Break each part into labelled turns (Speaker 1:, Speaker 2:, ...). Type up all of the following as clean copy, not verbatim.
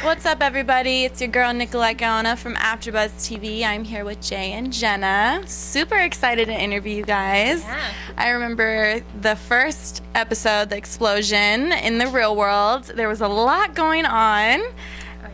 Speaker 1: What's up, everybody? It's your girl Nicolette Gaona from AfterBuzz TV. I'm here with Jay and Jenna. Super excited to interview you guys.
Speaker 2: Yeah.
Speaker 1: I remember the first episode, the explosion in the real world. There was a lot going on.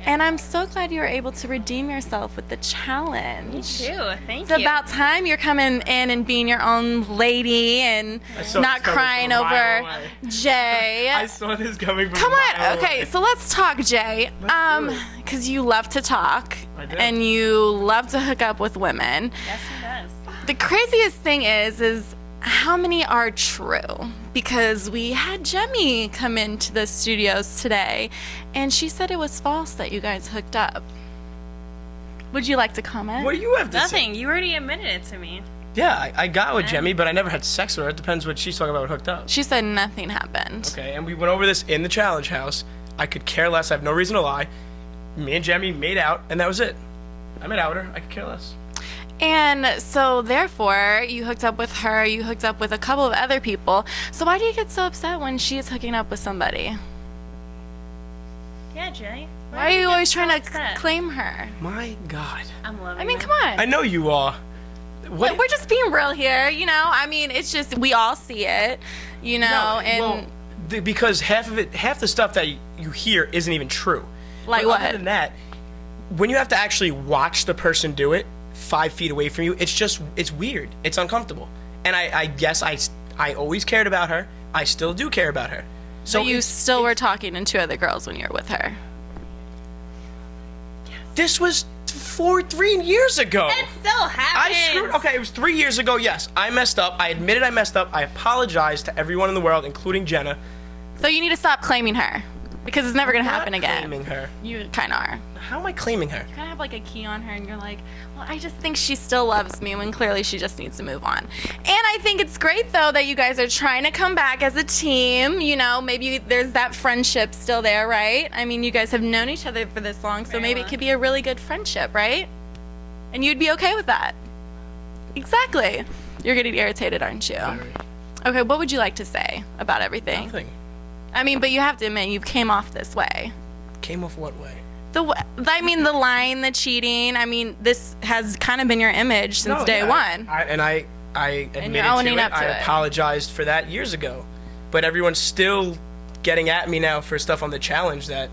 Speaker 1: And I'm so glad you were able to redeem yourself with the challenge.
Speaker 2: Me too. Thank
Speaker 1: It's
Speaker 2: you.
Speaker 1: about time you're coming in and being your own lady and not crying over Jay.
Speaker 3: I saw this coming from
Speaker 1: Come
Speaker 3: a mile
Speaker 1: on. Okay,
Speaker 3: away.
Speaker 1: so let's talk, Jay.
Speaker 3: Let's do it.
Speaker 1: Because you love to talk.
Speaker 3: I do.
Speaker 1: And you love to hook up with women.
Speaker 2: Yes, he does.
Speaker 1: The craziest thing is how many are true? Because we had Jemmy come into the studios today, and she said it was false that you guys hooked up. Would you like to comment?
Speaker 3: What do you have to say?
Speaker 2: Nothing. You already admitted it to me.
Speaker 3: Yeah, I got with Jemmy, but I never had sex with her. It depends what she's talking about hooked up.
Speaker 1: She said nothing happened.
Speaker 3: Okay, and we went over this in the challenge house. I could care less. I have no reason to lie. Me and Jemmy made out, and that was it. I made out with her. I could care less.
Speaker 1: And so, therefore, you hooked up with her, you hooked up with a couple of other people. So why do you get so upset when she is hooking up with somebody?
Speaker 2: Yeah, Jay.
Speaker 1: Why are you always trying to
Speaker 2: upset?
Speaker 1: claim her?
Speaker 3: My God.
Speaker 2: I'm loving
Speaker 1: I mean,
Speaker 2: it.
Speaker 1: come on.
Speaker 3: I know you are. What?
Speaker 1: We're just being real here, you know? I mean, it's just, we all see it, you know?
Speaker 3: Because half the stuff that you hear isn't even true.
Speaker 1: Like
Speaker 3: But
Speaker 1: what?
Speaker 3: Other than that, when you have to actually watch the person do it 5 feet away from you, it's weird. It's uncomfortable. And I guess I always cared about her. I still do care about her.
Speaker 1: So you still were talking to 2 other girls when you were with her?
Speaker 3: This was 3 years ago.
Speaker 2: It still happens.
Speaker 3: Okay, it was 3 years ago. Yes, I messed up. I admitted I messed up. I apologized to everyone in the world, including Jenna.
Speaker 1: So you need to stop claiming her. Because it's never going to happen
Speaker 3: Not
Speaker 1: again.
Speaker 3: claiming her.
Speaker 1: You kind of are.
Speaker 3: How am I claiming her?
Speaker 1: You kind of have like a key on her and you're like, well, I just think she still loves me when clearly she just needs to move on. And I think it's great though that you guys are trying to come back as a team. You know, maybe there's that friendship still there, right? I mean, you guys have known each other for this long, so
Speaker 2: Very
Speaker 1: maybe it
Speaker 2: long.
Speaker 1: could be a really good friendship, right? And you'd be okay with that. Exactly. You're getting irritated, aren't you?
Speaker 3: Very.
Speaker 1: Okay, what would you like to say about everything?
Speaker 3: Nothing.
Speaker 1: I mean, but you have to admit you came off this way.
Speaker 3: Came off what way?
Speaker 1: The lying, the cheating. I mean, this has kind of been your image since day one.
Speaker 3: I admitted
Speaker 1: you're owning
Speaker 3: to
Speaker 1: up
Speaker 3: it.
Speaker 1: to
Speaker 3: I
Speaker 1: it.
Speaker 3: apologized for that years ago. But everyone's still getting at me now for stuff on the challenge that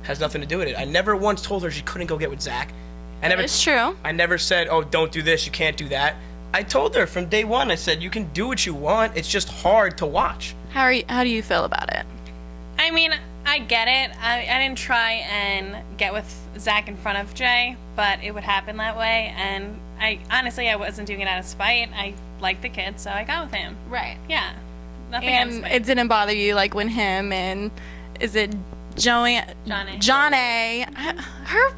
Speaker 3: has nothing to do with it. I never once told her she couldn't go get with Zach.
Speaker 1: It's true.
Speaker 3: I never said, oh, don't do this, you can't do that. I told her from day one, I said, you can do what you want. It's just hard to watch.
Speaker 1: How do you feel about it?
Speaker 2: I mean, I get it. I didn't try and get with Zach in front of Jay, but it would happen that way. And I wasn't doing it out of spite. I liked the kid, so I got with him.
Speaker 1: Right.
Speaker 2: Yeah. Nothing
Speaker 1: And
Speaker 2: against me.
Speaker 1: it didn't bother you, like when him and is it Joey?
Speaker 2: John
Speaker 1: A. Her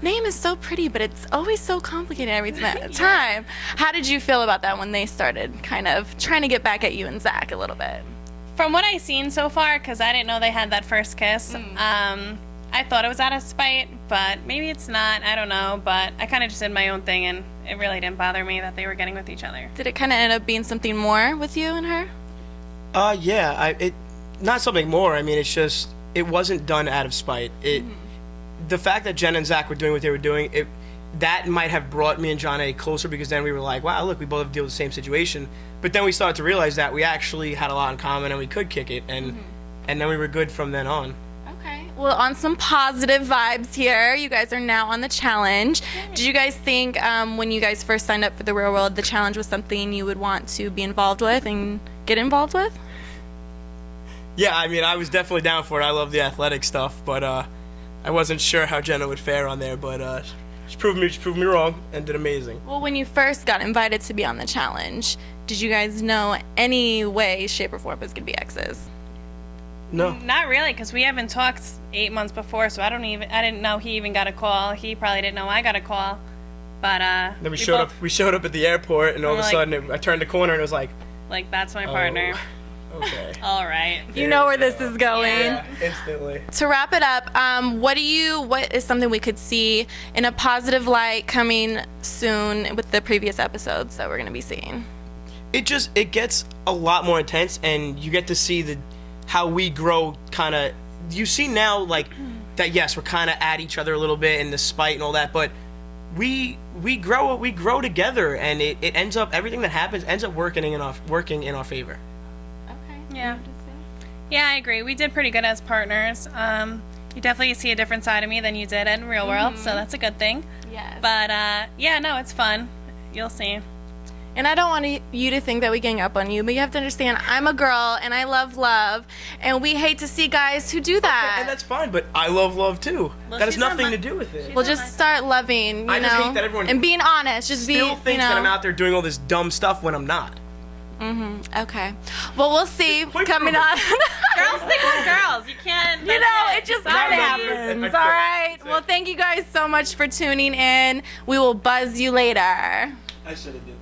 Speaker 1: name is so pretty, but it's always so complicated every time. How did you feel about that when they started kind of trying to get back at you and Zach a little bit?
Speaker 2: From what I've seen so far, because I didn't know they had that first kiss, I thought it was out of spite, but maybe it's not. I don't know. But I kind of just did my own thing, and it really didn't bother me that they were getting with each other.
Speaker 1: Did it kind of end up being something more with you and her?
Speaker 3: Yeah, not something more. I mean, it's just, it wasn't done out of spite. The fact that Jen and Zach were doing what they were doing, that might have brought me and John A closer, because then we were like, wow, look, we both have to deal with the same situation. But then we started to realize that we actually had a lot in common and we could kick it, and then we were good from then on.
Speaker 1: Okay. Well, on some positive vibes here, you guys are now on the challenge. Did you guys think when you guys first signed up for the real world, the challenge was something you would want to be involved with and get involved with?
Speaker 3: Yeah, I mean, I was definitely down for it. I love the athletic stuff, but I wasn't sure how Jenna would fare on there, but she proved me wrong and did amazing.
Speaker 1: Well, when you first got invited to be on the challenge, did you guys know any way, shape, or form it was going to be Exes?
Speaker 3: No.
Speaker 2: Not really, because we haven't talked 8 months before, so I didn't know he even got a call. He probably didn't know I got a call. But
Speaker 3: Then we showed up at the airport, and all of a sudden I turned the corner and it was like,
Speaker 2: that's my partner.
Speaker 3: Okay.
Speaker 2: All right.
Speaker 1: You know where this is going.
Speaker 3: Yeah, instantly.
Speaker 1: To wrap it up, what is something we could see in a positive light coming soon with the previous episodes that we're going to be seeing?
Speaker 3: It gets a lot more intense, and you get to see how we grow. Kind of, you see now, like that yes, we're kind of at each other a little bit in the spite and all that, but we grow together, and it ends up, everything that happens ends up working in our favor.
Speaker 1: Okay.
Speaker 2: Yeah. Yeah, I agree. We did pretty good as partners. You definitely see a different side of me than you did in real world, so that's a good thing.
Speaker 1: Yes.
Speaker 2: But yeah, no, it's fun. You'll see.
Speaker 1: And I don't want you to think that we gang up on you, but you have to understand, I'm a girl and I love love, and we hate to see guys who do that.
Speaker 3: And that's fine, but I love love too.
Speaker 2: Well,
Speaker 3: that has
Speaker 2: she's
Speaker 3: nothing
Speaker 2: on
Speaker 3: to
Speaker 2: my-
Speaker 3: do with it.
Speaker 1: Well, just start loving, you
Speaker 3: I
Speaker 1: know,
Speaker 3: just hate that everyone
Speaker 1: and being honest. Just be,
Speaker 3: Still
Speaker 1: you
Speaker 3: thinks
Speaker 1: know.
Speaker 3: that I'm out there doing all this dumb stuff when I'm not.
Speaker 1: Okay. Well, we'll see
Speaker 3: Point
Speaker 1: coming
Speaker 3: proven.
Speaker 1: on.
Speaker 2: Girls stick with girls. You can't.
Speaker 1: You know, it just kind of
Speaker 3: No,
Speaker 1: happens.
Speaker 3: I-
Speaker 1: All right.
Speaker 3: that's it.
Speaker 1: Well, thank you guys so much for tuning in. We will buzz you later.
Speaker 3: I should have did.